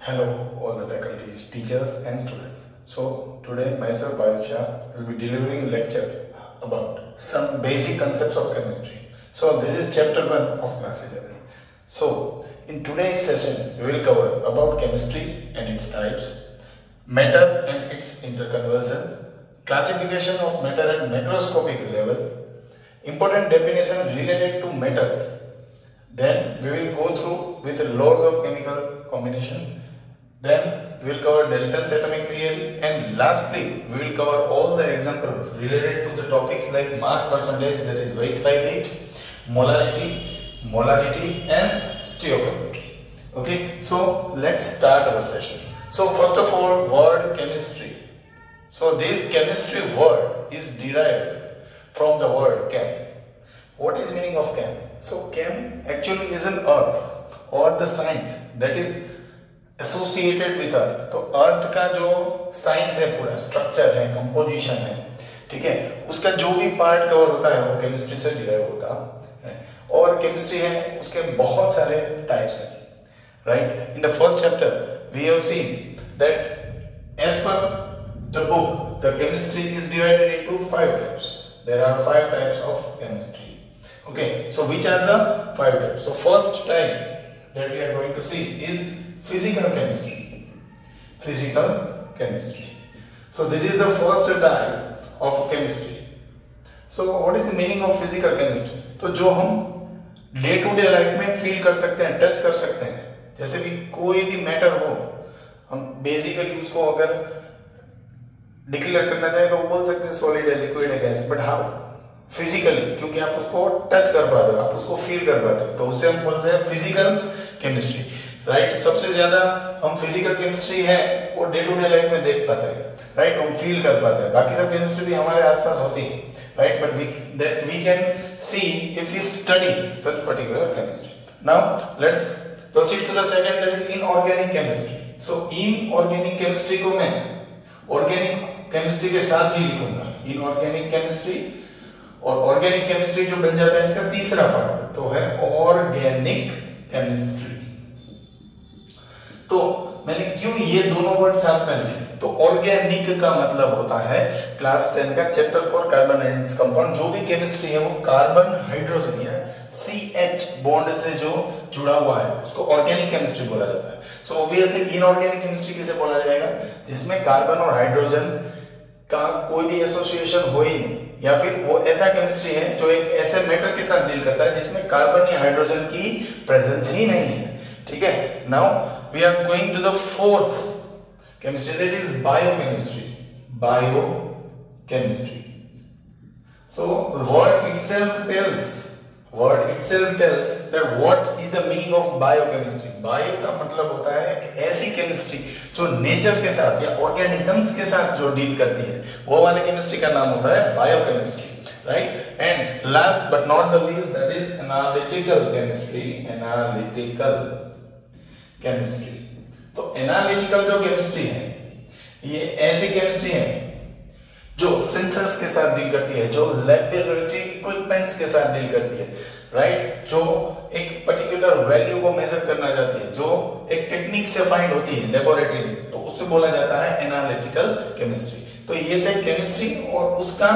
Hello, all the faculty, teachers, and students. So today, myself Ayush will be delivering a lecture about some basic concepts of chemistry. So this is chapter 1 of class 11. So in today's session, we will cover about chemistry and its types, matter and its interconversion, classification of matter at macroscopic level, important definitions related to matter. Then we will go through with the laws of chemical combination. Then we will cover Dalton's atomic theory, and lastly we will cover all the examples related to the topics like mass percentage, that is weight by weight, molarity and stoichiometry. Okay, so let's start our session. So first of all, word chemistry. So this chemistry word is derived from the word chem. What is meaning of chem? So chem actually is an earth or the science that is associated with अर्थ. तो अर्थ का जो science है, पूरा structure है, composition है, ठीक है, उसका जो भी पार्ट कवर होता है वो केमिस्ट्री से डिराइव होता है. और केमिस्ट्री है, उसके बहुत सारे टाइप्स हैं, right. In the first chapter we have seen that as per the book the chemistry is divided into 5 types. There are 5 types of chemistry. Okay, so which are the 5 types? So first type that we are going to see is physical chemistry. So this is the first type of chemistry. So what is the meaning of physical chemistry? तो जो हम day to day life में feel कर सकते हैं, touch कर सकते हैं, जैसे भी कोई भी मैटर हो, हम बेसिकली उसको अगर डिक्लेयर करना चाहें तो बोल सकते हैं सॉलिड है, लिक्विड है, गैस. But how? फिजिकली, क्योंकि आप उसको टच कर पाते हो, आप उसको फील कर पाते हो, तो उससे हम बोलते हैं फिजिकल केमिस्ट्री, राइट. सबसे ज्यादा हम फिजिकल केमिस्ट्री है वो डे टू डे लाइफ में देख पाते हैं, राइट. हम फील कर पाते हैं. बाकी सब केमिस्ट्री भी हमारे आसपास होती है, right, but we can see if we study such particular chemistry. Now let's proceed to the second, that is inorganic chemistry. So inorganic chemistry को मैं ऑर्गेनिक केमिस्ट्री के साथ ही लिखूंगा. इनऑर्गेनिक केमिस्ट्री और ऑर्गेनिक केमिस्ट्री जो बन जाता है इसका तीसरा पार्ट, तो है ऑर्गेनिक केमिस्ट्री. तो मैंने क्यों ये दोनों वर्ड साथ में लिखे? तो ऑर्गेनिक का मतलब होता है क्लास 10 का chapter 4 carbon and its compound. जो भी केमिस्ट्री है वो कार्बन हाइड्रोजन या CH बॉन्ड से जो जुड़ा हुआ है उसको ऑर्गेनिक केमिस्ट्री बोला जाता है. सो ऑब्वियसली इनऑर्गेनिक केमिस्ट्री किसे बोला जाएगा? जिसमें कार्बन और हाइड्रोजन का कोई भी एसोसिएशन हो ही नहीं, या फिर वो ऐसा केमिस्ट्री है जो एक ऐसे मैटर के साथ डील करता है जिसमें कार्बन या हाइड्रोजन की प्रेजेंस ही नहीं है, ठीक है. Now we are going to the fourth chemistry, that is biochemistry. So word itself tells that what is the meaning of biochemistry. Bio का मतलब होता है कि ऐसी केमिस्ट्री जो नेचर के साथ या ऑर्गेनिजम्स के साथ जो डील करती है, वो वाले केमिस्ट्री का नाम होता है biochemistry, right. And last but not the least, that is analytical chemistry. तो एनालिटिकल जो केमिस्ट्री है ये ऐसी केमिस्ट्री है जो सेंसर्स के साथ डील करती है, जो लैबोरेटरी इक्विपमेंट्स के साथ डील करती है, राइट. जो एक पर्टिकुलर वैल्यू को मेजर करना चाहती है, जो एक टेक्निक से फाइंड होती है लेबोरेटरी में, तो उससे बोला जाता है एनालिटिकल केमिस्ट्री. तो ये थे केमिस्ट्री और उसका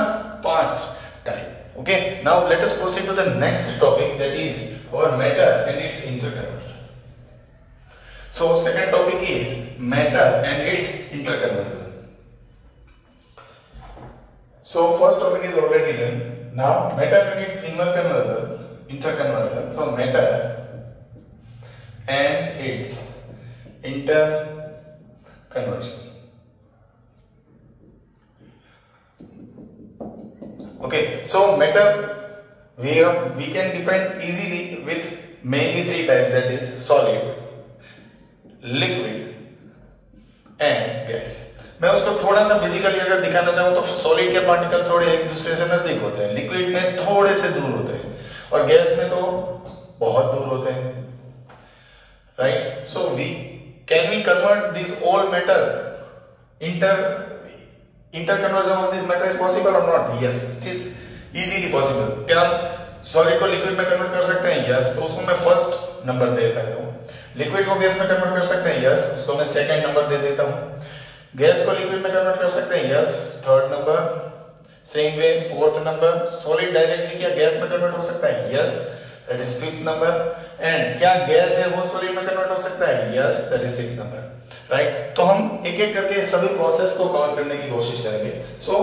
5 type. Okay, now let us proceed to the next topic, that is our matter and its interconversion. So second topic is matter and its interconversion. So first topic is already done. Now matter and its interconversion. So matter and its interconversion. Okay, so matter we can define easily with mainly 3 types, that is solid, liquid and gas. मैं उसको थोड़ा सा physically अगर दिखाना चाहूं तो solid के particle थोड़े एक दूसरे से नजदीक होते हैं, लिक्विड में थोड़े से दूर होते हैं, और गैस में तो बहुत दूर होते हैं, right. So can we convert this all matter interconversion of this matter is possible or not? Yes, it is easily possible. क्या हम सॉलिड को लिक्विड में कन्वर्ट कर सकते हैं? यस. तो उसको मैं फर्स्ट नंबर देता हूँ। लिक्विड को गैस में कन्वर्ट कर सकते हैं, यस, उसको मैं सेकंड नंबर दे देता हूँ। गैस को लिक्विड में कन्वर्ट कर सकते हैं, yes, third number. Same way fourth number. Solid directly क्या गैस में कन्वर्ट हो सकता है, yes, that is fifth number. And क्या गैस है वो सॉलिड में कन्वर्ट हो सकता है, yes, that is sixth number, right. तो हम एक एक करके सभी प्रोसेस को कवर करने की कोशिश करेंगे। सो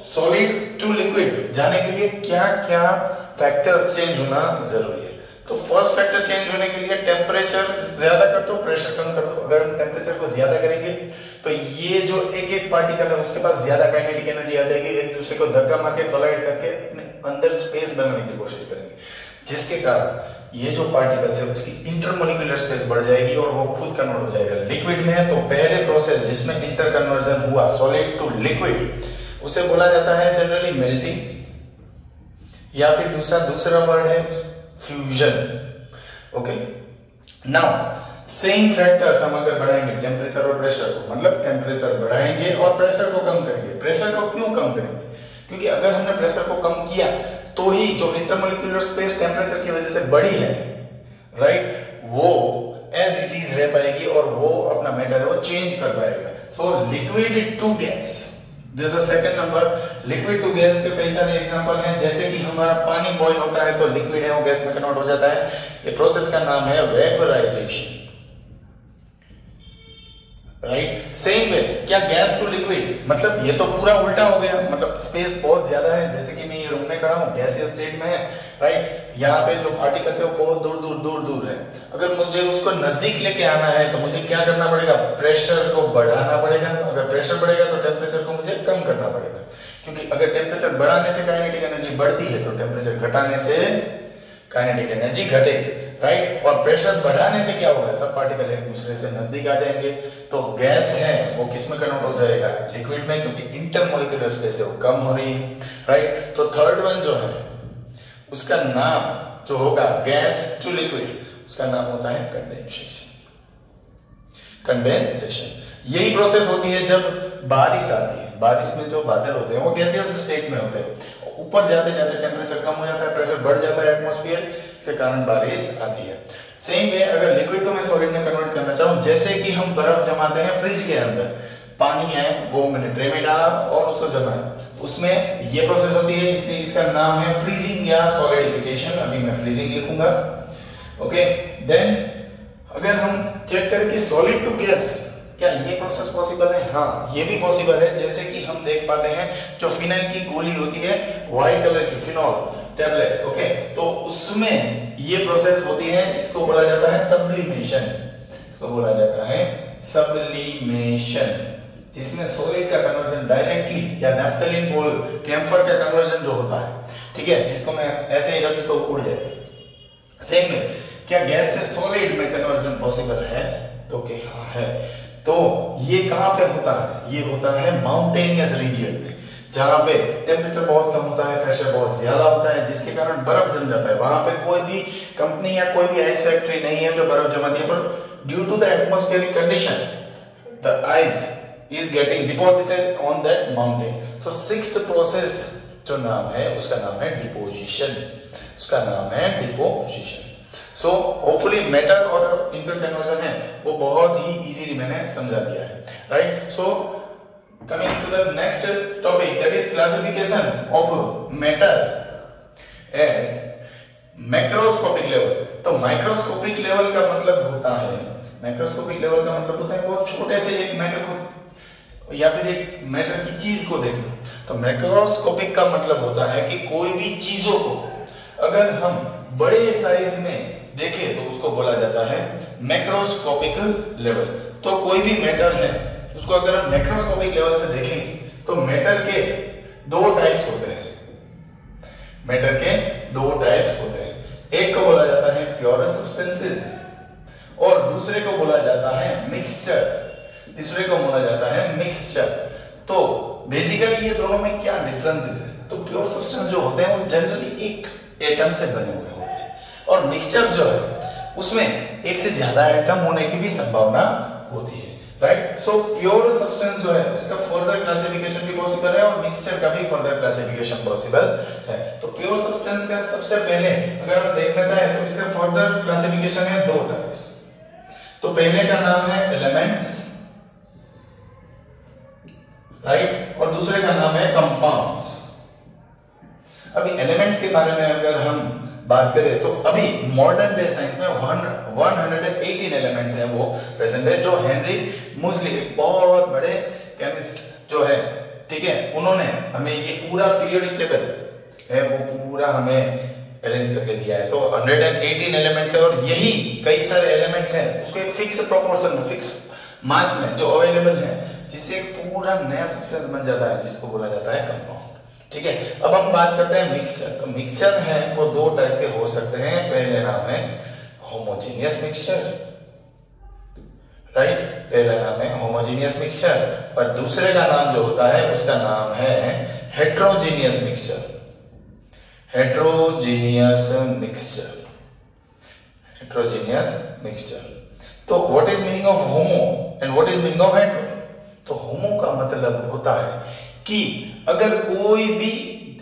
सॉलिड टू लिक्विड जाने के लिए क्या क्या फैक्टर्स चेंज होना जरूरी है। तो फर्स्ट फैक्टर चेंज होने के लिए टेम्परेचर ज्यादा कर दो, प्रेशर कम कर दो। अगर हम टेम्परेचर को ज्यादा करेंगे तो ये जो एक एक पार्टिकल है उसके पास ज्यादा काइनेटिक एनर्जी आ जाएगी, एक दूसरे को धक्का मार के कोलाइड करके अपने अंदर स्पेस बनाने की कोशिश करेंगे, जिसके कारण ये जो पार्टिकल्स है उसकी इंटरमोलिकुलर स्पेस बढ़ जाएगी और वो खुद कन्वर्ट हो जाएगा। लिक्विड में है तो पहले प्रोसेस जिसमें इंटर कन्वर्जन हुआ सॉलिड टू लिक्विड उसे बोला जाता है जनरली मेल्टिंग, या फिर दूसरा वर्ड है fusion. Okay, now same factors हम अगर बढ़ाएंगे टेम्परेचर और प्रेशर को, मतलब टेम्परेचर बढ़ाएंगे और प्रेशर को कम करेंगे। प्रेशर को क्यों कम करेंगे? क्योंकि अगर हमने प्रेशर को कम किया तो ही जो इंटरमोलिकुलर स्पेस टेम्परेचर की वजह से बढ़ी है, राइट, वो एज इट इज रह पाएगी और वो अपना मैटर है वो चेंज कर पाएगा। So liquid to gas, this is the second number. Liquid to gas के कई सारे एग्जांपल हैं, जैसे कि हमारा पानी बॉईल होता है तो लिक्विड है वो गैस में कन्वर्ट हो जाता है। ये प्रोसेस का नाम है वेपोराइजेशन, राइट। सेम वे क्या गैस टू लिक्विड, मतलब ये तो पूरा उल्टा हो गया, मतलब स्पेस बहुत ज्यादा है, जैसे कि मैं ये रूम में खड़ा हूँ गैसीय स्टेट में है, राइट। यहाँ पे जो पार्टिकल्स है वो बहुत दूर है। अगर मुझे उसको नजदीक लेके आना है तो मुझे क्या करना पड़ेगा? प्रेशर को बढ़ाना पड़ेगा। अगर प्रेशर बढ़ेगा तो टेम्परेचर को मुझे कम करना पड़ेगा, क्योंकि अगर टेम्परेचर बढ़ाने से काइनेटिक एनर्जी बढ़ती है तो टेम्परेचर घटाने से काइनेटिक एनर्जी घटेगी, राइट। और प्रेशर बढ़ाने से क्या होगा? सब पार्टिकल एक दूसरे से नजदीक आ जाएंगे, तो गैस है वो किस में कन्वर्ट हो जाएगा? लिक्विड में, क्योंकि इंटरमोलिकुलर स्पेस है वो कम हो रही है, राइट। तो थर्ड वन जो है उसका नाम जो होगा गैस टू लिक्विड, उसका नाम होता है कंडेंसेशन। यही प्रोसेस होती है जब बारिश आती है। बारिश में जो बादल होते हैं वो गैसियस स्टेट में होते हैं, ऊपर जाते जाते टेम्परेचर कम हो जाता है, प्रेशर बढ़ जाता है एटमॉस्फेयर, इसके कारण बारिश आती है। सेम वे अगर लिक्विड को मैं सॉलिड में कन्वर्ट करना चाहूँ, जैसे कि हम बर्फ जमाते हैं फ्रिज के अंदर, पानी है वो मैंने ट्रे में डाला और उसको जमाया, उसमें ये प्रोसेस होती है, इसलिए इसका नाम है फ्रीजिंग या सॉलिडिफिकेशन। अभी मैं फ्रीजिंग लिखूंगा, ओके। देन अगर हम चेक करें कि सॉलिड टू गैस, क्या ये प्रोसेस पॉसिबल है? हाँ, ये भी पॉसिबल है। जैसे कि हम देख पाते हैं जो फिनाइल की गोली होती है व्हाइट कलर की फिनॉल टैबलेट्स, ओके, तो उसमें ये प्रोसेस होती है, इसको बोला जाता है सब्लिमेशन। इसको बोला जाता है सब्लिमेशन, जिसमें सॉलिड का कन्वर्जन डायरेक्टली या नैफ्थलीन बोल कैम्फर का कन्वर्जन जो होता है, ठीक है, जिसको मैं ऐसे ही रख तो उड़ जाएगा। सेम में क्या गैस से सॉलिड में कन्वर्जन पॉसिबल है? तो कि हाँ है। तो ये कहां पे होता है? ये होता है माउंटेनियस रीजन में, जहां पे टेम्परेचर बहुत कम होता है, प्रेशर बहुत ज्यादा होता है, जिसके कारण बर्फ जम जाता है। वहां पे कोई भी कंपनी या कोई भी आइस फैक्ट्री नहीं है जो बर्फ जमाती है, पर due to the atmospheric condition the ice is getting deposited on that mountain. तो सिक्स्थ प्रोसेस जो नाम है उसका नाम है डिपोजिशन। उसका नाम है डिपोजिशन। सो होपफुली मैटर और इंटर कन्वर्जन है वो बहुत ही इजीली मैंने समझा दिया है, right. So coming to the next topic, that is classification of matter at macroscopic level. तो माइक्रोस्कोपिक लेवल का मतलब होता है, माइक्रोस्कोपिक लेवल का मतलब होता है वो छोटे से एक मैटर को या फिर एक मैटर की चीज को देखना। तो मैक्रोस्कोपिक का मतलब होता है कि कोई भी चीजों को अगर हम बड़े साइज में देखें तो उसको बोला जाता है मैक्रोस्कोपिक लेवल। तो कोई भी मैटर है उसको अगर हम मैक्रोस्कोपिक लेवल से देखेंगे तो मैटर के दो टाइप्स होते हैं। मैटर के दो टाइप्स होते हैं, एक को बोला जाता है प्योर सब्सटेंसेस और दूसरे को बोला जाता है मिक्सचर। तीसरे को बोला जाता है मिक्सचर। तो बेसिकली ये दोनों में क्या डिफरेंसेस है? तो प्योर सब्सटेंस जो होते हैं वो जनरली एक एटम से बने हुए होते हैं, और मिक्सचर जो है उसमें एक से ज्यादा एटम होने की भी संभावना होती है, राइट। सो प्योर सब्सटेंस जो है उसका फर्दर क्लासिफिकेशन भी पॉसिबल है और मिक्सचर का भी फर्दर क्लासिफिकेशन पॉसिबल है। तो प्योर सब्सटेंस का सबसे पहले अगर हम देखना चाहें तो इसका फर्दर क्लासिफिकेशन है दो टाइप्स। तो पहले का नाम है एलिमेंट्स, राइट, और दूसरे का नाम है कंपाउंड्स। अभी एलिमेंट्स के बारे में अगर हम बात करें तो अभी मॉडर्न डे साइंस में 118 एलिमेंट्स हैं वो प्रेजेंट है, जो हेनरी मुसली एक बहुत बड़े केमिस्ट जो है, ठीक है, उन्होंने हमें ये पूरा पीरियोडिक टेबल है वो पूरा हमें अरेंज करके दिया है। तो 118 एलिमेंट्स है और यही कई सारे एलिमेंट्स हैं उसको एक फिक्स प्रोपोर्शन में, फिक्स मास में जो अवेलेबल है, जिससे एक पूरा नया सब्सटेंस बन जाता है जिसको बोला जाता है कंपाउंड। ठीक है, अब हम बात करते हैं मिक्सचर। तो मिक्सचर है वो दो टाइप के हो सकते हैं। पहले नाम है होमोजेनियस मिक्सचर, राइट, पहला नाम है होमोजेनियस मिक्सचर और दूसरे का नाम जो होता है उसका नाम है heterogeneous mixture. Heterogeneous mixture, heterogeneous mixture. तो what is meaning of homo and what is meaning of hetero? तो होमो का मतलब होता है कि अगर कोई भी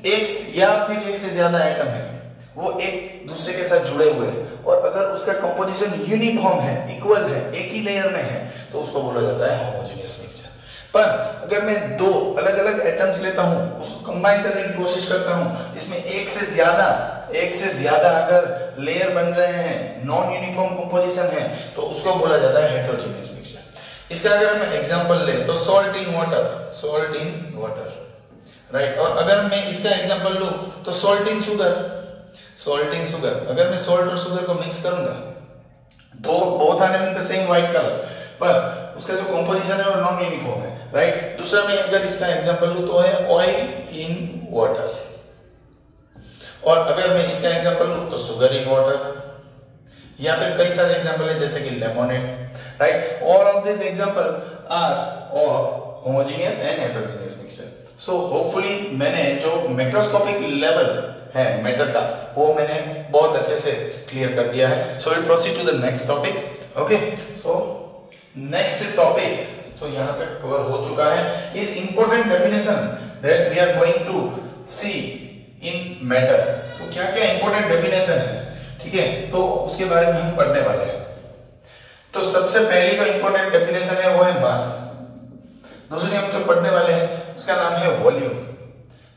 एक या फिर एक से ज्यादा आइटम है वो एक दूसरे के साथ जुड़े हुए हैं और अगर उसका कंपोजिशन यूनिफॉर्म है, इक्वल है, एक ही लेयर में है, तो उसको बोला जाता है होमोजेनियस मिक्सचर। पर अगर मैं दो अलग अलग एटम्स लेता हूं, उसको कंबाइन करने की कोशिश करता हूं, इसमें एक से ज्यादा अगर लेयर बन रहे हैं, नॉन यूनिफॉर्म कंपोजिशन है, तो उसको बोला जाता है हेट्रोजेनियस मिक्सचर। इसका अगर हम एग्जांपल ले तो सॉल्ट इन वाटर, राइट, और अगर मैं इसका एग्जांपल लूं तो सॉल्ट इन शुगर। अगर मैं सॉल्ट और शुगर को मिक्स करूंगा तो both are having the same white colour, पर उसका जो कंपोजिशन है वो नॉन यूनिफॉर्म है, राइट। दूसरा मैं अगर इसका एग्जांपल लूं तो है ऑयल इन वाटर, और अगर मैं इसका एग्जांपल लूं तो शुगर इन वाटर, या फिर कई सारे एग्जांपल है जैसे कि lemonade, right. All of this example are of homogeneous and heterogeneous mixture. So hopefully मैंने जो मैक्रोस्कोपिक लेवल है मैटर का वो मैंने बहुत अच्छे से क्लियर कर दिया है। So will proceed to the next topic. Okay, so next topic तो यहां तक कवर हो चुका है। Is important definition that we are going to see in matter. तो क्या क्या इंपॉर्टेंट डेफिनेशन है, ठीक है, तो उसके बारे में हम पढ़ने वाले हैं। तो सबसे पहली जो इंपॉर्टेंट डेफिनेशन है वो है मास। दूसरी हम जो पढ़ने वाले हैं उसका नाम है वॉल्यूम।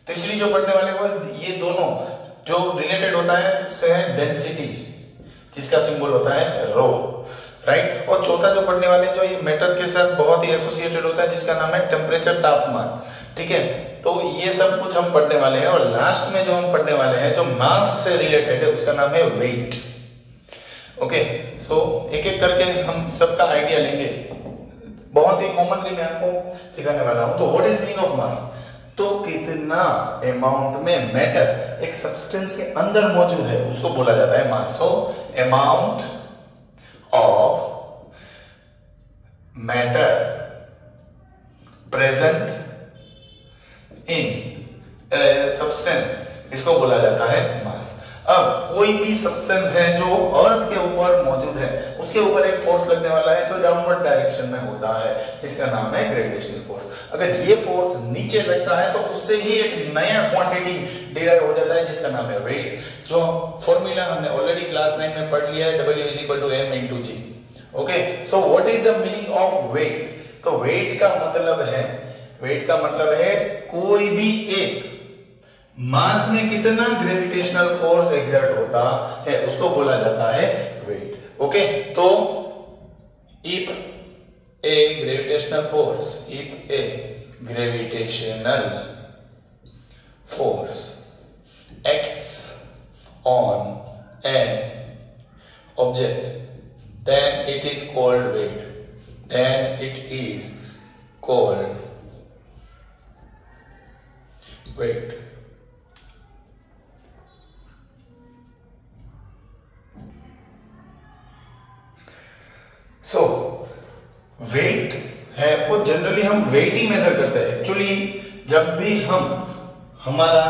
तीसरी जो पढ़ने वाले वो ये दोनों जो रिलेटेड होता है उससे है डेंसिटी, जिसका सिंबल होता है रो, राइट। और चौथा जो पढ़ने वाले जो ये मैटर के साथ बहुत ही एसोसिएटेड होता है जिसका नाम है टेम्परेचर, तापमान, ठीक है। तो ये सब कुछ हम पढ़ने वाले हैं और लास्ट में जो हम पढ़ने वाले हैं जो मास से रिलेटेड है उसका नाम है वेट। ओके, सो एक एक करके हम सबका आइडिया लेंगे। बहुत ही कॉमनली मैं आपको सिखाने वाला हूं। तो what is meaning of mass? तो कितना अमाउंट में मैटर एक सब्सटेंस के अंदर मौजूद है उसको बोला जाता है mass. So amount of matter present in substance, इसको बोला जाता है मास। अब कोई भी सब्सटेंस है जो अर्थ के ऊपर मौजूद है उसके ऊपर एक फोर्स लगने वाला है जो डाउनवर्ड डायरेक्शन में होता है, इसका नाम है ग्रेविटेशनल फोर्स। अगर ये फोर्स नीचे लगता है तो उससे ही एक नया क्वांटिटी डिराइव हो जाता है जिसका नाम है वेट, जो फॉर्मूला हमने ऑलरेडी क्लास 9 में पढ़ लिया है, W = m × g। Okay, so what is the meaning of weight? तो वेट का मतलब है कोई भी एक मास में कितना ग्रेविटेशनल फोर्स एक्सर्ट होता है उसको बोला जाता है वेट। ओके, तो if A gravitational force acts on an object, then it is called weight, then it is called weight। So weight है वो जनरली हम वेट ही मेजर करते हैं। एक्चुअली जब भी हम हमारा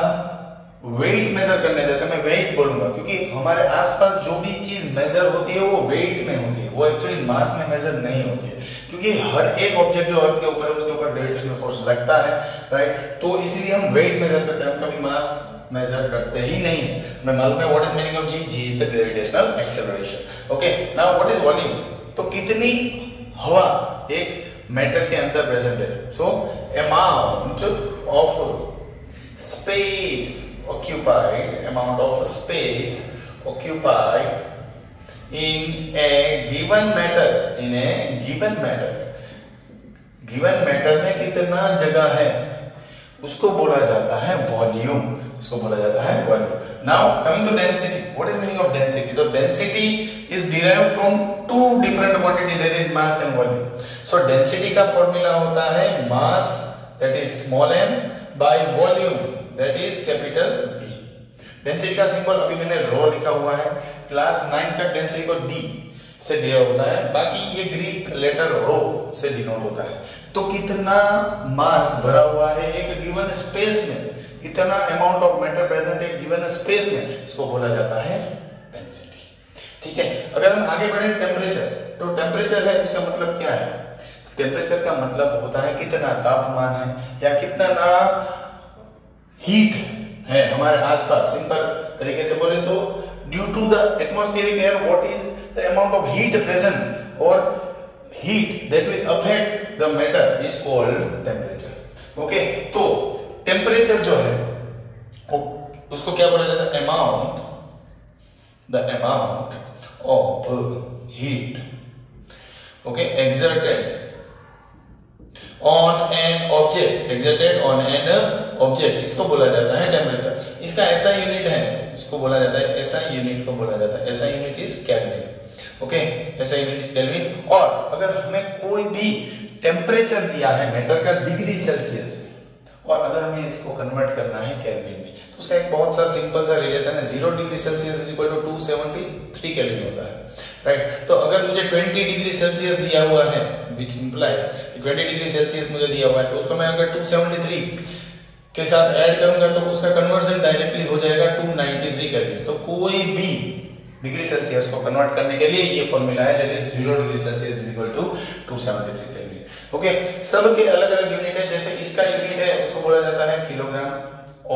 वेट मेजर करने जाते हैं, मैं वेट बोलूंगा क्योंकि हमारे आसपास जो भी चीज मेजर होती है वो वेट में होती है, वो एक्चुअली मास में मेजर नहीं होती है, क्योंकि हर एक ऑब्जेक्ट जो अर्थ के ऊपर है उसके ऊपर ग्रेविटेशनल फोर्स लगता है, राइट। तो इसीलिए हम वेट मेजर करते हैं, हम कभी मास मेजर करते ही नहीं है। हमें मालूम है what is meaning of G, G is the gravitational acceleration. Okay, now what is volume, तो कितनी हवा एक मैटर के अंदर प्रेजेंट है। So amount of space occupied, amount of space occupied in a given matter, in a given matter, given matter में कितना जगह है उसको बोला जाता है वॉल्यूम, उसको बोला जाता है volume. Now coming to density, what is meaning of density, तो density is derived from two different quantity, that is mass and volume. So density का फॉर्मूला होता है mass that is small m by volume that is capital V। Density का symbol अभी मैंने रो लिखा हुआ है, क्लास 9 तक डेंसिटी को D से डिनोट होता है, बाकी ये ग्रीक लेटर रो से डिनोट होता है। तो कितना मास भरा हुआ है एक गिवन स्पेस में, कितना अमाउंट ऑफ मैटर प्रेजेंट है गिवन स्पेस में, इसको बोला जाता है डेंसिटी। ठीक है, अगर हम आगे बढ़े टेम्परेचर, तो टेम्परेचर है उसका मतलब क्या है, टेम्परेचर का मतलब होता है कितना तापमान है या कितना ना हीट है हमारे आसपास। सिंपल तरीके से बोले तो due to the atmospheric air what is the amount of heat present और heat that will affect the matter is called temperature. Okay, तो टेम्परेचर जो है उसको क्या बोला जाता है, amount, the amount of heat okay exerted on an object, exerted on an object, इसको बोला जाता है टेम्परेचर। इसका ऐसा यूनिट है, इसको बोला जाता है ऐसा यूनिट को बोला जाता है, ऐसा यूनिट इज केल्विन। ओके, ऐसा यूनिट इज केल्विन। और अगर हमें कोई भी टेम्परेचर दिया है मैटर का डिग्री सेल्सियस और अगर हमें इसको कन्वर्ट करना है केल्विन में, तो उसका एक बहुत सा सिंपल सा रिलेशन है, 0 degree Celsius is equal to 273 Kelvin होता है, राइट। तो अगर मुझे 20 डिग्री सेल्सियस दिया हुआ है, विच इंप्लाइज 20 डिग्री सेल्सियस मुझे दिया हुआ है, तो उसको मैं अगर 273 के साथ ऐड करूंगा तो उसका कन्वर्जन डायरेक्टली हो जाएगा 293 केल्विन। तो कोई भी डिग्री सेल्सियस को कन्वर्ट करने के लिए ये फॉर्मूला है, that is 0 degree Celsius is equal to 273 Kelvin. Okay, सबके अलग अलग यूनिट है, जैसे इसका यूनिट है उसको बोला जाता है किलोग्राम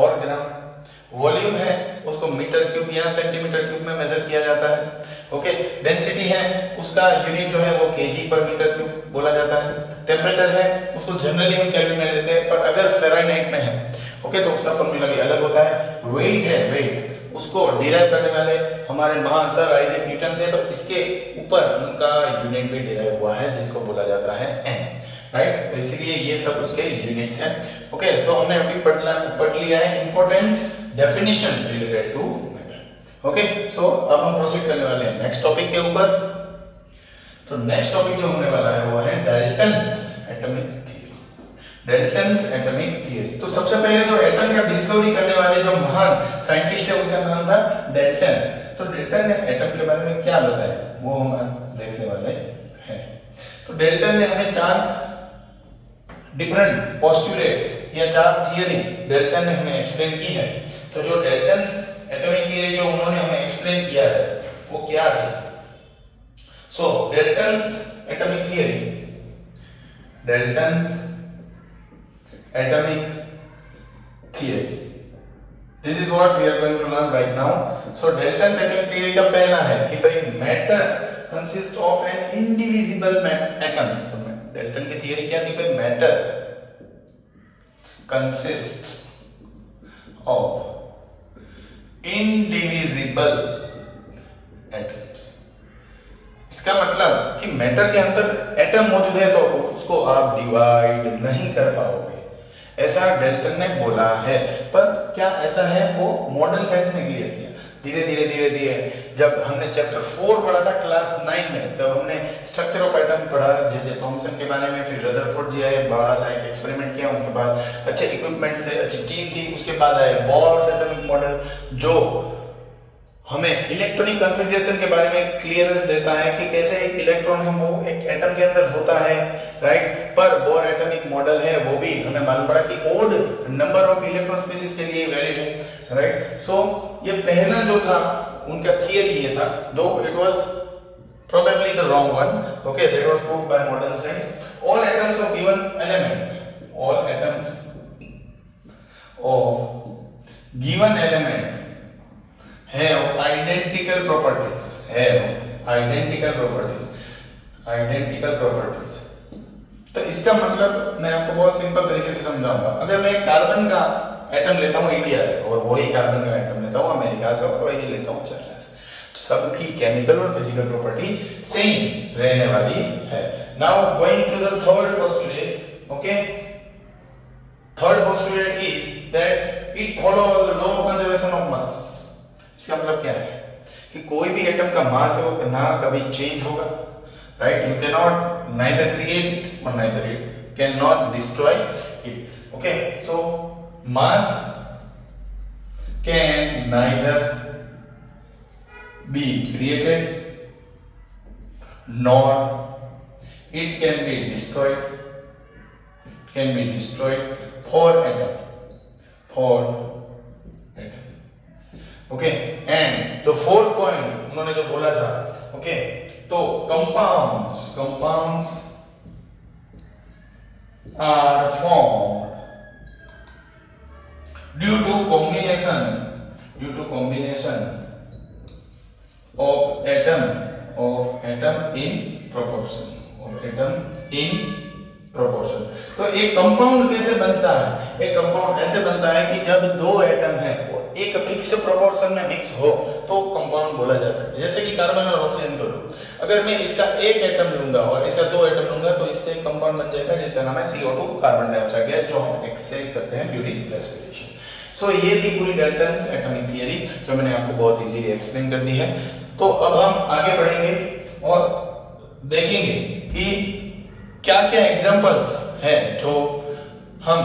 और ग्राम, वॉल्यूम है उसको मीटर क्यूब या सेंटीमीटर क्यूब में मेजर किया जाता है। ओके, डेंसिटी है उसका यूनिट जो है वो केजी पर मीटर क्यूब बोला जाता है। टेम्परेचर है उसको जनरली हम केल्विन में लेते हैं, पर अगर फ़ारेनहाइट में है ओके तो उसका फॉर्मूला भी अलग होता है। वेट है, वेट उसको डिराइव करने वाले हमारे महान सर आइजैक न्यूटन थे, तो इसके ऊपर उनका यूनिट भी डिराइव हुआ है जिसको बोला जाता है n, राइट। तो इसीलिए ये सब उसके यूनिट्स हैं। ओके, सो हमने अभी पढ़ लिया है important definition related to matter. Okay, so अब हम प्रोसीड करने वाले हैं नेक्स्ट टॉपिक के ऊपर। तो नेक्स्ट टॉपिक जो होने वाला है वो है Dalton's atomic theory. Dalton's atomic theory, तो सबसे पहले जो एटम का डिस्कवरी करने वाले जो महान साइंटिस्ट है उसका नाम था डाल्टन। तो डाल्टन ने एटम के बारे में क्या बताया वो हम देखने वाले हैं। तो डाल्टन ने हमें 4 डिफरेंट पोस्टुलेट्स या 4 थियरी डाल्टन ने हमें एक्सप्लेन की है। तो जो डाल्टन्स एटॉमिक थियरी जो उन्होंने हमें एक्सप्लेन किया है वो क्या है। So Dalton's atomic theory, Dalton's atomic theory, this is what we are going to learn right now. So Dalton's atomic theory का पहला है कि भाई matter consist of an indivisible atoms. Dalton की थियरी क्या थी भाई, matter consists of indivisible atoms. इसका मतलब कि मैटर के अंदर एटम मौजूद है तो उसको आप डिवाइड नहीं कर पाओगे, ऐसा डाल्टन ने बोला है। पर क्या ऐसा है वो मॉडर्न साइंस ने क्लियर किया। धीरे धीरे जब हमने चैप्टर 4 पढ़ा था क्लास 9 में, तब हमने स्ट्रक्चर ऑफ एटम पढ़ा जे थॉमसन के बारे में, फिर रदरफोर्ड जी आए, बड़ा सा एक एक्सपेरिमेंट किया, उनके पास अच्छे इक्विपमेंट्स थे, अच्छी टीम थी। उसके बाद आए बोर्स एटॉमिक मॉडल जो हमें इलेक्ट्रॉनिक कॉन्फ़िगरेशन के बारे में क्लियरेंस देता है कि कैसे एक इलेक्ट्रॉन है वो एक एटम के अंदर होता है, राइट। पर बोर एटॉमिक मॉडल है वो भी हमें मालूम पड़ा कि odd number of electron species के लिए वैलिड है, राइट। सो ये पहला जो था उनका थियरी ये था, दो it was probably the wrong one, okay, that was proved by modern science. All atoms of given element, all atoms of given element have identical properties, तो इसका मतलब मैं आपको बहुत सिंपल तरीके से समझाऊंगा। अगर मैं कार्बन का एटम लेता हूँ इंडिया से और वही कार्बन का एटम लेता हूँ अमेरिका से और वही लेता हूँ चाइना से, तो सबकी केमिकल और फिजिकल प्रॉपर्टी सेम रहने वाली है। Now going to the third postulate, okay, third postulate is that it follows law of conservation of mass. इसका मतलब क्या है कि कोई भी एटम का मास है वो ना कभी चेंज होगा, right? You can not neither create it और neither it can not destroy it, okay. So mass can neither be created nor it can be destroyed, for atom, okay। and the fourth point उन्होंने जो बोला था, okay, तो compounds are formed due to combination of atom in proportion, तो एक compound कैसे बनता है? एक कंपाउंड ऐसे बनता है कि जब दो एटम है वो एक फिक्स्ड प्रोपोर्शन में मिक्स हो तो कंपाउंड बोला जा सकता है। जैसे कि कार्बन और ऑक्सीजन को लो, अगर मैं इसका एक एटम लूंगा और इसका दो एटम लूंगा तो इससे एक कंपाउंड बन जाएगा जिसका नाम है CO2, कार्बन डाइऑक्साइड गैस, जो हम एक्सहेल करते हैं ड्यूरिंग रेस्पिरेशन। सो ये थी पूरी डाल्टन्स एटॉमिक थियरी जो मैंने आपको बहुत इजीली एक्सप्लेन कर दी है। तो अब हम आगे बढ़ेंगे और देखेंगे कि क्या क्या एग्जांपल्स है जो हम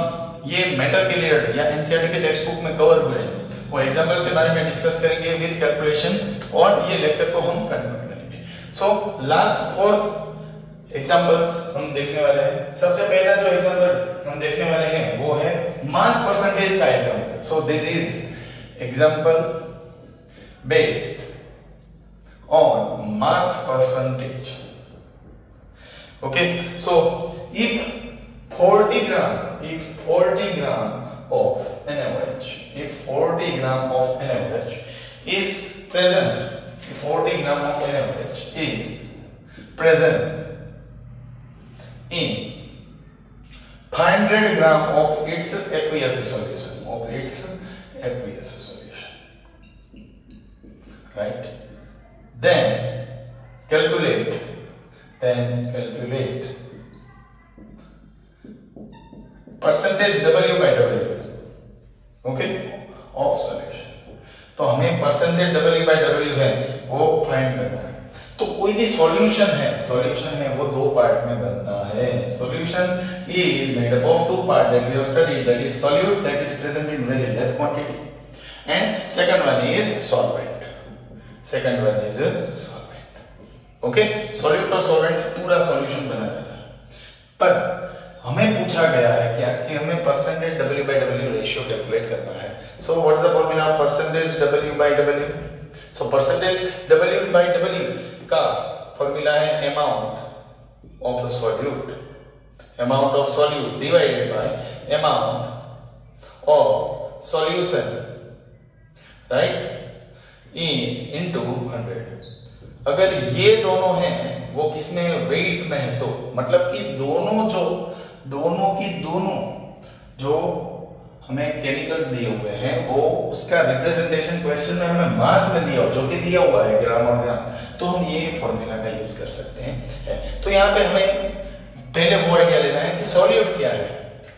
ये मेटर के रिलेटेड या एनसीईआरटी के टेक्स्ट बुक में कवर हुए हैं, वो एग्जांपल के बारे में डिस्कस करेंगे विद कैलकुलेशन और ये लेक्चर को हम कंक्लूड करेंगे। सो लास्ट 4 एग्जांपल्स हम देखने वाले हैं। सबसे पहला जो एग्जांपल हम देखने वाले हैं वो है मास परसेंटेज का example. So this is example based on mass percentage, okay। So if 40 gram of NaOH, if 40 gram of NaOH is present, if 40 gram of NaOH is present in 500 gram of its aqueous solution, right? Then calculate percentage W by W, okay, of solution। तो हमें percentage W by W है वो find करना है। तो कोई भी solution है वो दो पार्ट में बनता है। Solution is made up of 2 part that we have studied, that is solute that is present in very less quantity and second one is solvent, okay. Solute और सॉल्वेंट से पूरा सॉल्यूशन बना जाता है। पर हमें पूछा गया है क्या कि हमें percentage W by W ratio calculate करना है। सो what is the formula of percentage W by W? So percentage W by W का फॉर्मूला है amount of solute divided bye amount of solution, right, into 100। अगर ये दोनों हैं वो किसमें वेट में है, तो मतलब कि दोनों जो हमें केमिकल्स दिए हुए हैं वो उसका रिप्रेजेंटेशन क्वेश्चन में हमें मास में दिया हो, जो कि दिया हुआ है ग्राम और ग्राम, तो हम ये फॉर्मूला का यूज कर सकते हैं। तो यहाँ पे हमें पहले वो आइडिया लेना है कि सॉल्यूट क्या है,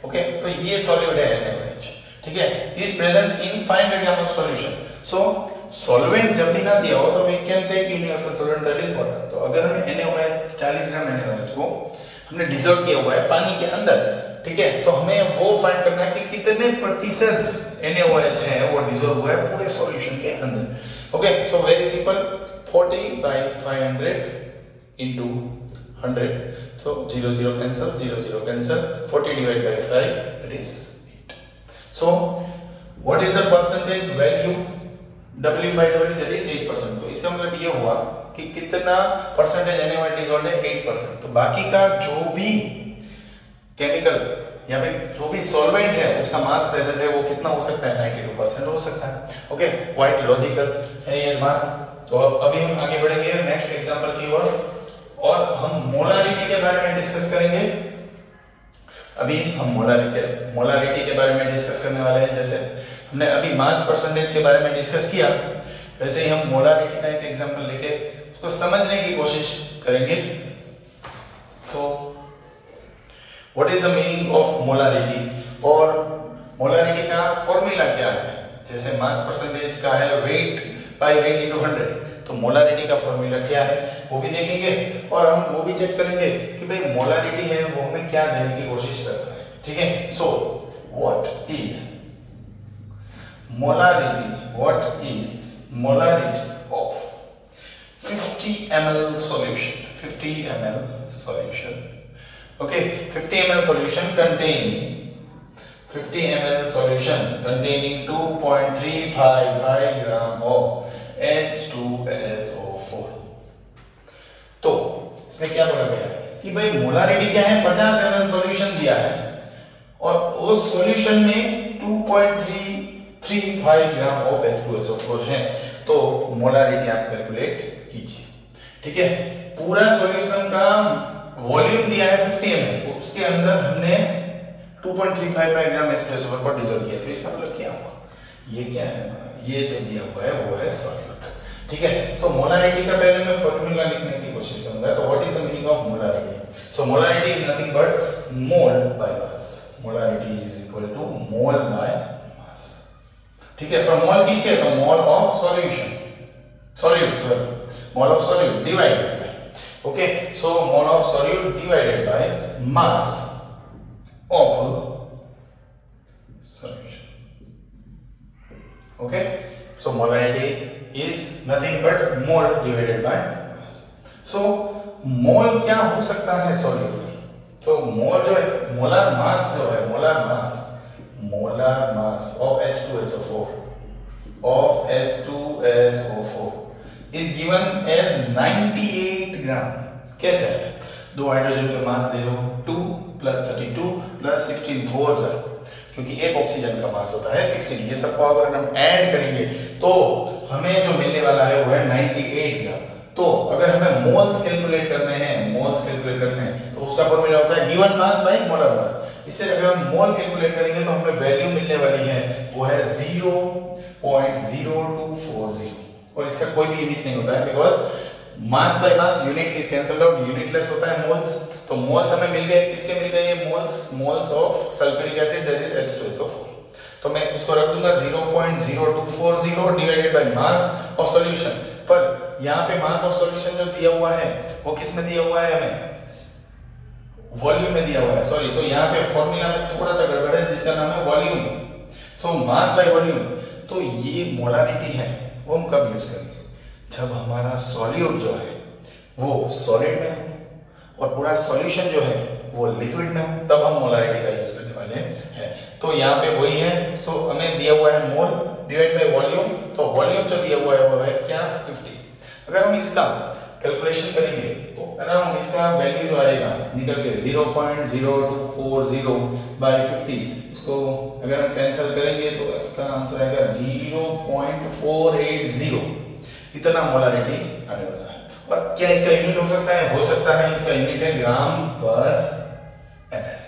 ओके। तो ये सॉल्यूट है NaOH, ठीक है, is present in 500 gram of solution. So solvent जब भी ना दिया हो तो we can take universal solvent that is water. तो अगर हमें NaOH 40 ग्राम NaOH को हमने डिसॉल्व किया हुआ है पानी के अंदर, ठीक है, तो हमें वो फाइंड करना है कि कितने प्रतिशत NaOH है वो डिसॉल्व हुआ है पूरे सॉल्यूशन के अंदर, okay. So very simple, 40 by 500 into 100, so 0 0 cancel, 0 0 cancel, 40 divided by 5, that is 8। So what is the percentage value W by W, that is 8%। तो इसका मतलब ये हुआ कि कितना परसेंटेज NaOH डिसॉल्व है, 8%। तो बाकी का जो भी केमिकल यहाँ पे जो भी सॉल्वेंट है उसका मास प्रेजेंट है वो कितना हो सकता है, 92% हो सकता है। ओके, क्वाइट लॉजिकल है ये बात। तो अभी हम आगे बढ़ेंगे नेक्स्ट एग्जांपल की ओर और हम मोलारिटी के बारे में डिस्कस करेंगे। अभी हम मोलारिटी के बारे में डिस्कस करने वाले हैं। जैसे हमने अभी मास परसेंटेज के बारे में डिस्कस किया, वैसे ही हम मोलारिटी का एक एग्जांपल लेके उसको समझने की कोशिश करेंगे। सो what is the meaning of molarity और मोलारिटी का फॉर्मूला क्या है। जैसे मास परसेंटेज का है वेट बाय वेट इनटू 100, तो मोलारिटी का फॉर्मूला क्या है वो भी देखेंगे और हम वो भी चेक करेंगे कि भाई मोलारिटी है वो हमें क्या देने की कोशिश करता है। ठीक है, सो what is molarity, what is molarity of 50 ml solution, 50 ml solution, okay, 50 ml solution containing 50 ml solution containing 2.355 gram of H2SO4। तो इसमें क्या बोला गया है कि भाई मोलारिटी क्या है, 50 ml सॉल्यूशन दिया है और उस सॉल्यूशन में 2.335 ग्राम ऑफ H2SO4 है, तो मोलारिटी आप कैलकुलेट कीजिए। ठीक है, पूरा सॉल्यूशन का वॉल्यूम दिया है 50 ml, उसके अंदर हमने 2.355 ग्राम H2SO4 को डिसॉल्व किया, तो इसका मतलब क्या हुआ, ये क्या है, ये जो दिया हुआ है वो है सॉल्यूट। ठीक है, तो मोलारिटी का पहले मैं फॉर्मूला लिखने की कोशिश करूंगा। तो what is the meaning of molarity. So molarity is nothing but mole by mass. Molarity is equal to mole by mass. ठीक है, पर मोल किसके, तो mole of solution, solute, mole of solute divided by, okay, so mole of solute divided by mass of solution. Okay, so molarity is nothing but mole divided by mass. So mole क्या हो सकता है solute में, तो मोल जो है, molar mass जो है, molar mass of H2SO4 is given as 98 ग्राम। कैसे है, दो हाइड्रोजन के मास दे लो, 2 + 32 + 16 4 सर, क्योंकि एक ऑक्सीजन का मास होता है 16, ये सबको अगर हम ऐड करेंगे तो हमें जो मिलने वाला है वो है 98 ग्राम। तो अगर हमें मोल्स कैलकुलेट करने हैं, तो उसका फॉर्मूला होता है गिवन मास बाय मोलर मास। इससे अगर हम मोल कैलकुलेट करेंगे तो हमें वैल्यू मिलने वाली है वो है 0.0240 और इसका कोई भी यूनिट नहीं होता है, because mass by mass unit is cancelled out, unitless होता है मोल्स। तो मोल्स हमें मिल गए, किसके मिल गए, ये moles of sulphuric acid that is H2SO4। तो मैं उसको रख दूंगा 0.0240 divided by mass of solution. पर यहाँ पे मास ऑफ सॉल्यूशन जो दिया हुआ है वो किस में दिया हुआ है, हमें वॉल्यूम में दिया हुआ है, सॉरी। तो यहाँ पे फॉर्मूला में थोड़ा सा गड़बड़ है जिसका नाम है volume. So mass by volume, तो ये मोलारिटी है वो हम कब यूज करेंगे, जब हमारा सॉल्यूट जो है वो सॉलिड में हो और पूरा सॉल्यूशन जो है वो लिक्विड में हो, तब हम मोलारिटी का यूज करने वाले हैं। तो यहाँ पे वही है, तो हमें दिया हुआ है मोल डिवाइड बाय वॉल्यूम, तो वॉल्यूम जो दिया हुआ है वो है क्या, 50। अगर हम इसका कैलकुलेशन करेंगे तो अराउंड इसका वैल्यू जो आएगा निकल के 0.0240 बाय 50, इसको अगर हम कैंसिल करेंगे तो इसका आंसर आएगा 0.480, इतना मोलारिटी आने वाला है। और क्या इसका यूनिट हो सकता है, इसका यूनिट है ग्राम पर ml।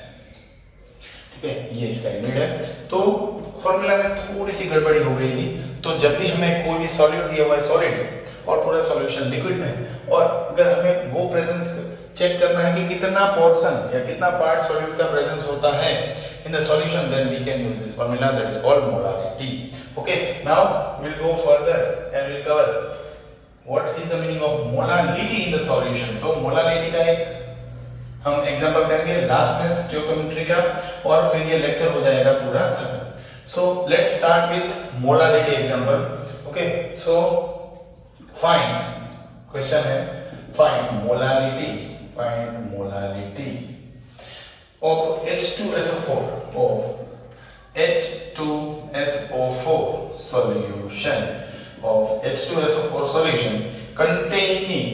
ठीक है, ये इसका यूनिट है। तो फॉर्मूला में थोड़ी सी गड़बड़ी हो गई थी, तो जब भी हमें कोई भी सॉल्यूट दिया हुआ है सॉलिड में और पूरा सॉल्यूशन लिक्विड में, और अगर हमें वो प्रेजेंस चेक करना है कि कितना पोर्शन या कितना पार्ट सॉल्यूट का प्रेजेंस होता है in the solution, then we can use this formula that is called molarity. Okay, now we'll go further and we'll cover what is the meaning of molarity in the solution. तो molarity का एक हम example करेंगे last में stoichiometry का, और फिर ये लेक्चर हो जाएगा पूरा खत्म। So let's start with molarity example. Okay, so find, question है find molarity of H2SO4 solution of H2SO4 solution containing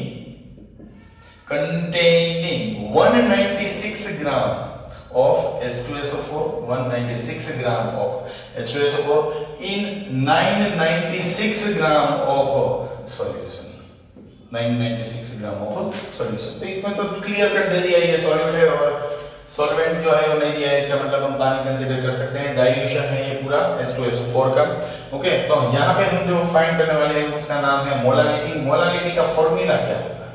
196 gram of H2SO4, 196 gram of H2SO4 in 996 gram of solution, 996 gram of solution. तो इसमें तो clear cut दे दिया ये solute है और solvent जो है वो नहीं दिया है, इसका मतलब हम पानी कंसीडर कर सकते हैं, डाइल्यूशन है ये पूरा H2SO4 का। ओके, तो यहाँ पे हम जो फाइंड करने वाले हैं उसका नाम है मोलारिटी। मोलारिटी का फॉर्मूला क्या होता है?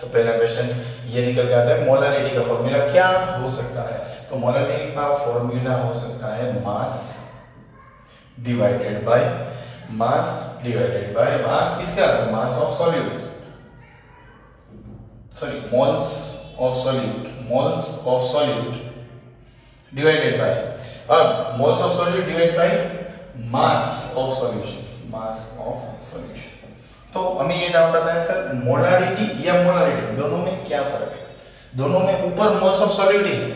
तो पहला क्वेश्चन ये निकल के आता है, मोलारिटी का फॉर्मूला क्या हो सकता है? तो मोलारिटी का फॉर्मूला हो सकता है मास डिवाइडेड बाय मास किसका? Mass of solute, sorry moles of solute divided by, अब moles of solute divide by mass of solution. तो हमें ये डाउट आता है सर मोलारिटी या मोलारिटी दोनों में क्या फर्क है? दोनों में ऊपर मोल्स ऑफ सॉल्यूट ही है,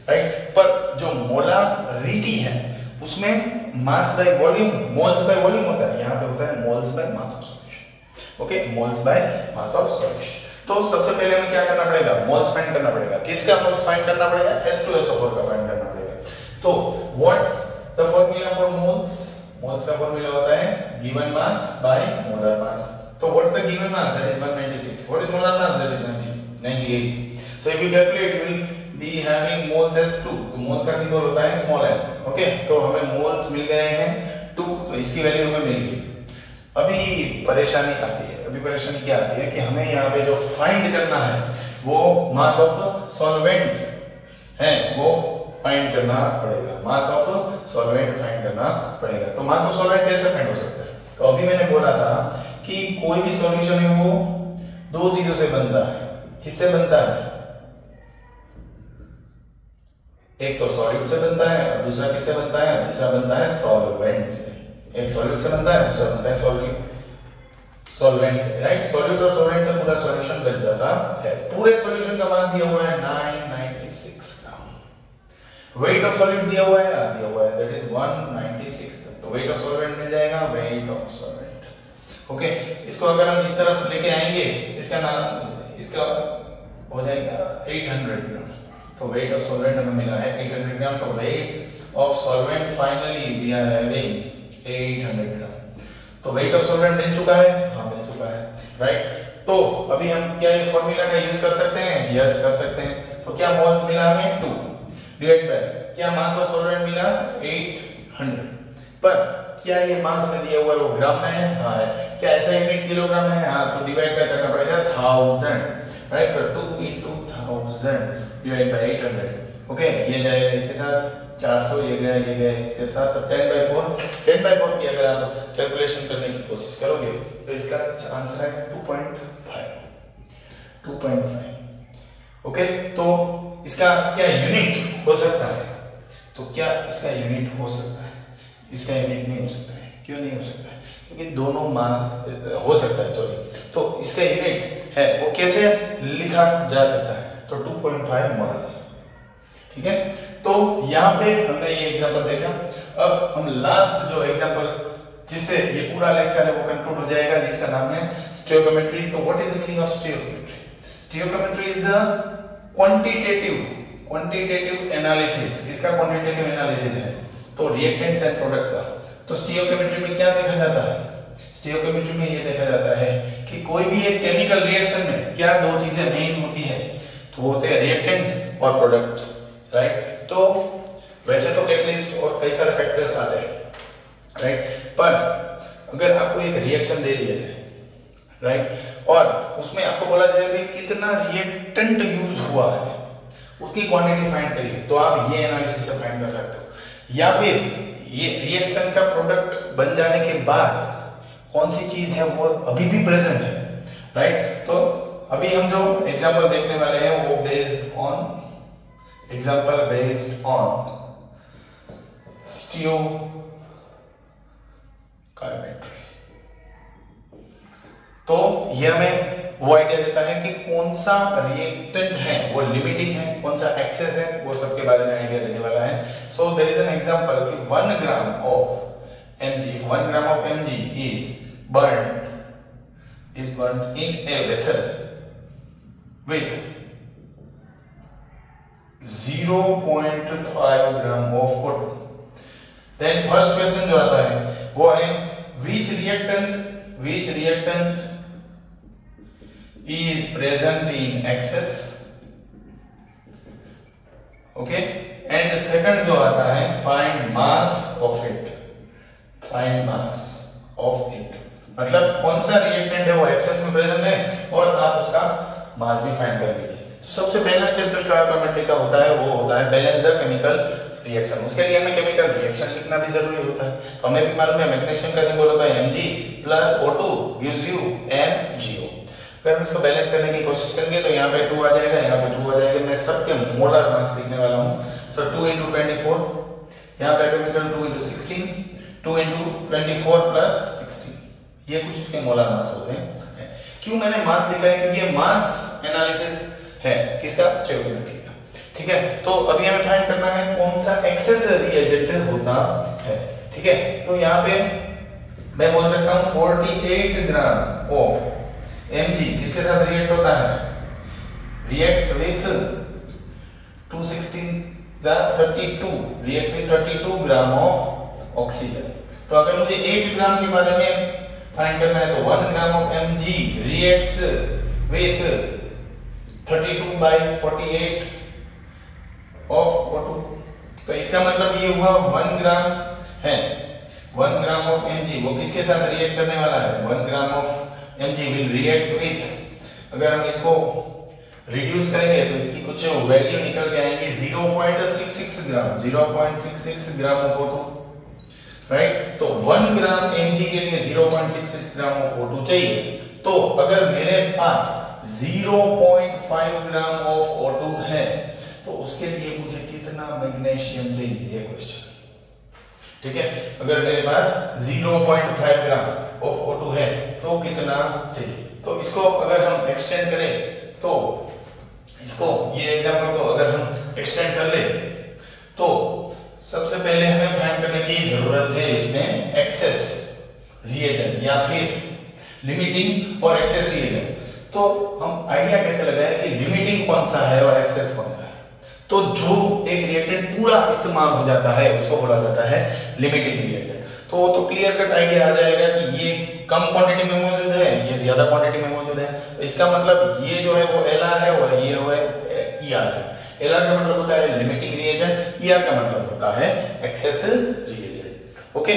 राइट, पर जो मोलारिटी है उसमें mass by volume, moles by volume होता है, यहाँ पे होता है moles bye mass of solution. Okay, moles bye mass of solution. तो सबसे पहले हमें क्या करना पड़ेगा? मोल्स फाइंड करना पड़ेगा। किसका मोल्स फाइंड करना पड़ेगा? H2SO4 का फाइंड करना पड़ेगा। तो what's the formula for moles? Moles का फॉर्मूला होता है given mass by molar mass. तो what's the given mass? That is 196। What is molar mass? That is 98। So if you calculate you will be having moles as 2। तो मोल का symbol होता है small m। Okay, तो हमें moles मिल गए हैं 2, तो इसकी वैल्यू हमें मिल गई। अभी परेशानी आती है, परेशानी क्या आती है कि हमें यहाँ पे जो फाइंड करना है वो मास ऑफ सॉल्वेंट है, वो फाइंड करना पड़ेगा। मास ऑफ सॉल्वेंट फाइंड करना पड़ेगा। तो मास ऑफ सॉल्वेंट कैसे फाइंड हो सकता है? तो अभी मैंने बोला था कि कोई भी सॉल्यूशन है वो दो चीजों से बनता है। किससे बनता है? एक तो सॉल्यूट से बनता है और दूसरा किससे बनता है? दूसरा बनता है सॉल्वेंट से। एक सॉल्यूट से बनता है, दूसरा बनता है सॉल्वेंट से, राइट। सॉल्यूट और सॉल्वेंट से पूरा सॉल्यूशन बन जाता है। पूरे सॉल्यूशन का मास दिया हुआ है 996 ग्राम। वेट ऑफ सॉल्यूट दिया हुआ है दैट इज 196। तो वेट ऑफ सॉल्वेंट मिल जाएगा, वेट ऑफ सॉल्वेंट। ओके, इसको अगर हम इस तरफ लेके आएंगे, इसका हो जाएगा 800 ग्राम। तो वेट ऑफ सॉल्वेंट हमें मिला है 800 ग्राम। तो weight of solvent finally we are having 800 gram. तो वेट ऑफ सॉल्वेंट मिल चुका है, हाँ मिल चुका है, राइट। तो अभी हम क्या ये फॉर्मूला का यूज कर सकते हैं? यस, कर सकते हैं। तो क्या मोल्स मिला हमें 2 डिवाइड बाय क्या मास ऑफ सॉल्वेंट मिला 800। पर क्या ये मास में दिया हुआ है वो ग्राम में है? हाँ है। क्या ऐसा यूनिट किलोग्राम है? हाँ। तो डिवाइड बाय करना पड़ेगा 1000, राइट। तो 2 into 1000 डिवाइड बाय 800। ओके, ये जाएगा इसके साथ 400, ये गया इसके साथ। तो 10/4 की अगर आप कैलकुलेशन करने की कोशिश करोगे तो इसका आंसर है 2.5। ओके, तो इसका क्या यूनिट हो सकता है? तो क्या इसका यूनिट हो सकता है? इसका यूनिट नहीं हो सकता है। क्यों नहीं हो सकता है? क्योंकि दोनों मास हो सकता है, सॉरी। तो इसका यूनिट है वो कैसे लिखा जा सकता है? तो 2.5 मोल, ठीक है। तो यहाँ पे हमने ये एग्जांपल देखा। अब हम लास्ट जो एग्जांपल जिससे ये पूरा लेक्चर है वो कंक्लूड हो जाएगा, जिसका नाम है स्टोइकोमेट्री। तो what is the meaning of stoichiometry? Stoichiometry is the quantitative analysis. किसका क्वांटिटेटिव एनालिसिस है? तो रिएक्टेंट्स एंड प्रोडक्ट का। तो स्टोइकोमेट्री में क्या देखा जाता है? स्टोइकोमेट्री में ये देखा जाता है कि कोई भी एक केमिकल रिएक्शन में क्या दो चीजें मेन होती है? तो वो होते हैं रिएक्टेंट्स और प्रोडक्ट, राइट। तो वैसे तो कैटलिस्ट और कई सारे फैक्टर्स आते हैं, राइट। पर अगर आपको एक रिएक्शन दे दिया जाए, राइट, और उसमें आपको बोला जाए कि कितना रिएक्टेंट यूज हुआ है, उसकी क्वांटिटी फाइंड करिए, तो आप ये एनालिसिस से फाइंड कर सकते हो। या फिर ये रिएक्शन का प्रोडक्ट बन जाने के बाद कौन सी चीज है वो अभी भी प्रेजेंट है, राइट। तो अभी हम जो एग्जांपल देखने वाले हैं वो बेस्ड ऑन स्टोइकोमेट्री। तो ये हमें वो आइडिया देता है कि कौन सा रिएक्टेंट है वो लिमिटिंग है, कौन सा एक्सेस है, वो सब के बारे में आइडिया देने वाला है। So there is an example कि 1 gram of mg is burned in a vessel with 0.5 gram of O2। Then first question जो आता है वो है which reactant is present in excess, okay. And second जो आता है find mass of it, मतलब कौन सा रिएक्टेंट है वो एक्सेस में प्रेजेंट है और आप उसका मास भी फाइंड कर लीजिए। तो सबसे पहला स्टेप जो स्टोइकोमेट्री का होता है वो होता है बैलेंस द केमिकल रिएक्शन। उसके लिए हमें केमिकल रिएक्शन लिखना भी जरूरी होता है। तो हमें भी मालूम है मैग्नीशियम का सिंबल होता है Mg plus O2 gives you MgO। अगर हम इसको बैलेंस करने की कोशिश करेंगे तो यहाँ पे 2 आ जाएगा, यहाँ पे 2 आ जाएगा। मैं सबके मोलर मास लिखने वाला हूँ। सो 2 × 24, यहाँ पे केमिकल 2 × 16, 2 × 24 प्लस 16, ये कुछ इसके मोलर मास होते हैं। क्यों मैंने मास लिखा है? क्योंकि ये मास एनालिसिस है किसका? स्टोइकोमेट्री का। ठीक है, तो अभी हमें फाइंड करना है कौन सा एक्सेस रिएजेंट होता है। ठीक है, तो यहाँ पे मैं बोल सकता हूँ 48 ग्राम ऑफ Mg किसके साथ रिएक्ट होता है? Reacts with 32 gram of oxygen. तो अगर मुझे 1 ग्राम के बारे में फाइंड करना है तो 1 gram of Mg reacts with 32/48 of O2। तो इसका मतलब ये हुआ 1 ग्राम है, 1 ग्राम ऑफ Mg वो किसके साथ रिएक्ट करने वाला है? 1 gram of Mg will react with, अगर हम इसको रिड्यूस करेंगे तो इसकी कुछ वैल्यू निकल के आएंगे 0.66 ग्राम ऑफ O2, राइट। तो 1 ग्राम Mg के लिए 0.66 ग्राम ऑफ O2 चाहिए। तो अगर मेरे पास 0.5 ग्राम ऑफ O2 है तो उसके लिए मुझे कितना मैग्नीशियम चाहिए? ये क्वेश्चन। ठीक है, अगर मेरे पास 0.5 ग्राम ऑफ O2 है तो कितना चाहिए? तो इसको अगर हम एक्सटेंड करें तो इसको, ये एग्जांपल को अगर हम एक्सटेंड कर ले तो सबसे पहले हमें फाइंड करने की जरूरत है इसमें एक्सेस रिएजेंट या फिर लिमिटिंग और एक्सेस रिएजेंट। तो हम आइडिया कैसे लगाएं कि लिमिटिंग कौन सा है और एक्सेस कौन सा है? तो जो एक रिएक्टेंट पूरा इस्तेमाल हो जाता है उसको बोला जाता है लिमिटिंग रिएक्टेंट। तो क्लियर कट आइडिया आ जाएगा कि ये कम क्वांटिटी में मौजूद है, ये ज्यादा क्वांटिटी में मौजूद है। तो इसका मतलब ये जो है वो Lr है और ये वो है Er है। Lr का मतलब होता है लिमिटिंग रिएजेंट, Er का मतलब होता है एक्सेस रिएजेंट। ओके,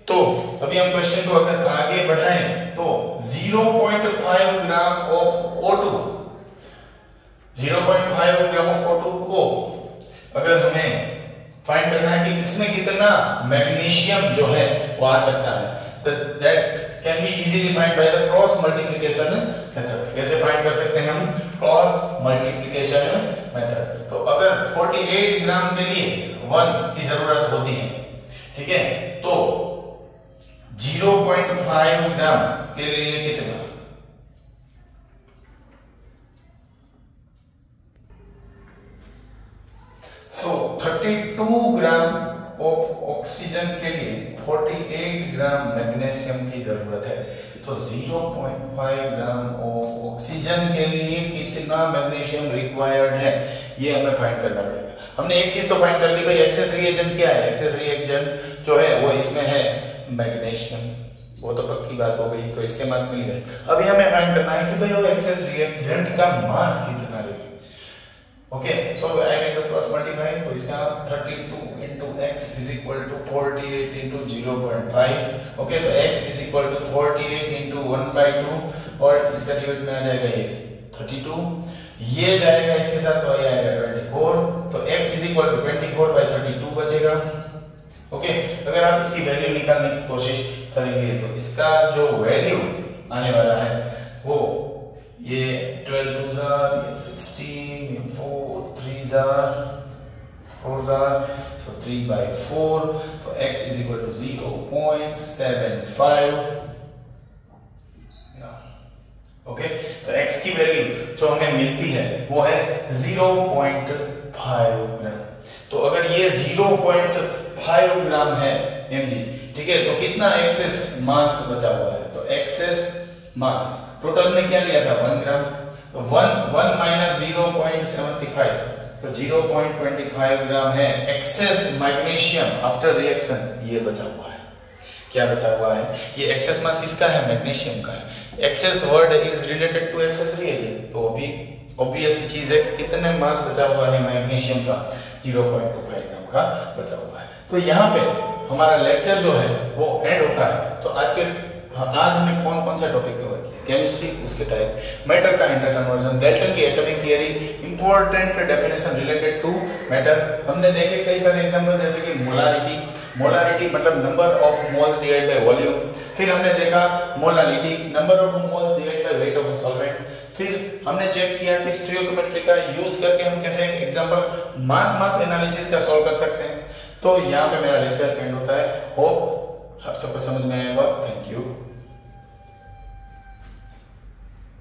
तो अभी हम क्वेश्चन को अगर आगे बढ़ाएं तो 0.5 gram of O2, 0.5 gram of O2 को अगर हमें फाइंड करना है कि इसमें कितना मैग्नीशियम जो है वो आ सकता है, that can be easily find by the cross multiplication method. कैसे फाइंड कर सकते हैं हम? Cross multiplication method. तो अगर 48 ग्राम के लिए 1 की जरूरत होती है, ठीक है, तो 0.5 ग्राम के लिए कितना? सो 32 ग्राम ऑफ ऑक्सीजन के लिए 48 ग्राम मैग्नीशियम की जरूरत है। तो 0.5 ग्राम ऑफ ऑक्सीजन के लिए कितना मैग्नीशियम रिक्वायर्ड है ये हमें फाइंड करना पड़ेगा। हमने एक चीज तो फाइंड कर ली भाई, एक्सेस रिएजेंट क्या है? एक्सेस रिएजेंट जो है वो इसमें है मैग्नीशियम, वो तो पक्की बात हो गई, तो इसके मार्क मिल गए। अभी हमें फाइंड करना है कि भाई वो एक्सेस रिएजेंट का मास कितना रहेगा। Okay, so I will cross multiply, तो इसका 32 into x is equal to 48 into 0.5। Okay, तो x is equal to 48 into 1/2 और इसका डिवाइड में आ जाएगा ये 32, ये जाएगा इसके साथ तो ये आएगा 24। तो x is equal to 24/32 बचेगा। ओके, अगर आप इसकी वैल्यू निकालने की कोशिश करेंगे तो इसका जो वैल्यू आने वाला है वो ये 12 2 जार, ये 16, ये 4 3 जार, 4 जार, so 3/4। तो x is equal to 0.75। Okay, तो x की वैल्यू जो हमें मिलती है वो है 0.5 ग्राम। तो अगर ये 0.5 ग्राम है Mg, ठीक है, तो कितना एक्सेस मास बचा हुआ है? तो एक्सेस मास टोटल में क्या लिया था? 1 ग्राम। तो 1 - 0.75 तो 0.25 ग्राम है एक्सेस मैग्नीशियम आफ्टर रिएक्शन, ये बचा हुआ है। क्या बचा हुआ है? ये एक्सेस मास किसका है? मैग्नीशियम का है। Excess word is related to excess reagent, तो अभी ऑब्वियस चीज है कि कितने मास बचा हुआ है मैग्नीशियम का? 0.25 ग्राम का बचा हुआ है। तो यहाँ पे हमारा लेक्चर जो है वो एंड होता है। तो आज हमने कौन कौन सा टॉपिक कवर किया? केमिस्ट्री, उसके टाइप, मैटर का इंटर कन्वर्जन, डाल्टन की atomic theory, important definition related to matter. हमने देखे कई सारे एग्जांपल, जैसे कि मोलारिटी मतलब number of moles divide by volume. फिर हमने देखा molality, number of moles divide by weight of solvent. फिर हमने चेक किया कि स्टीरियोकेमेट्री का यूज करके हम कैसे एग्जांपल मास एनालिसिस का सॉल्व कर सकते हैं। तो यहाँ पे मेरा लेक्चर एंड होता है। होप आप सबको समझ में आएगा। Thank you.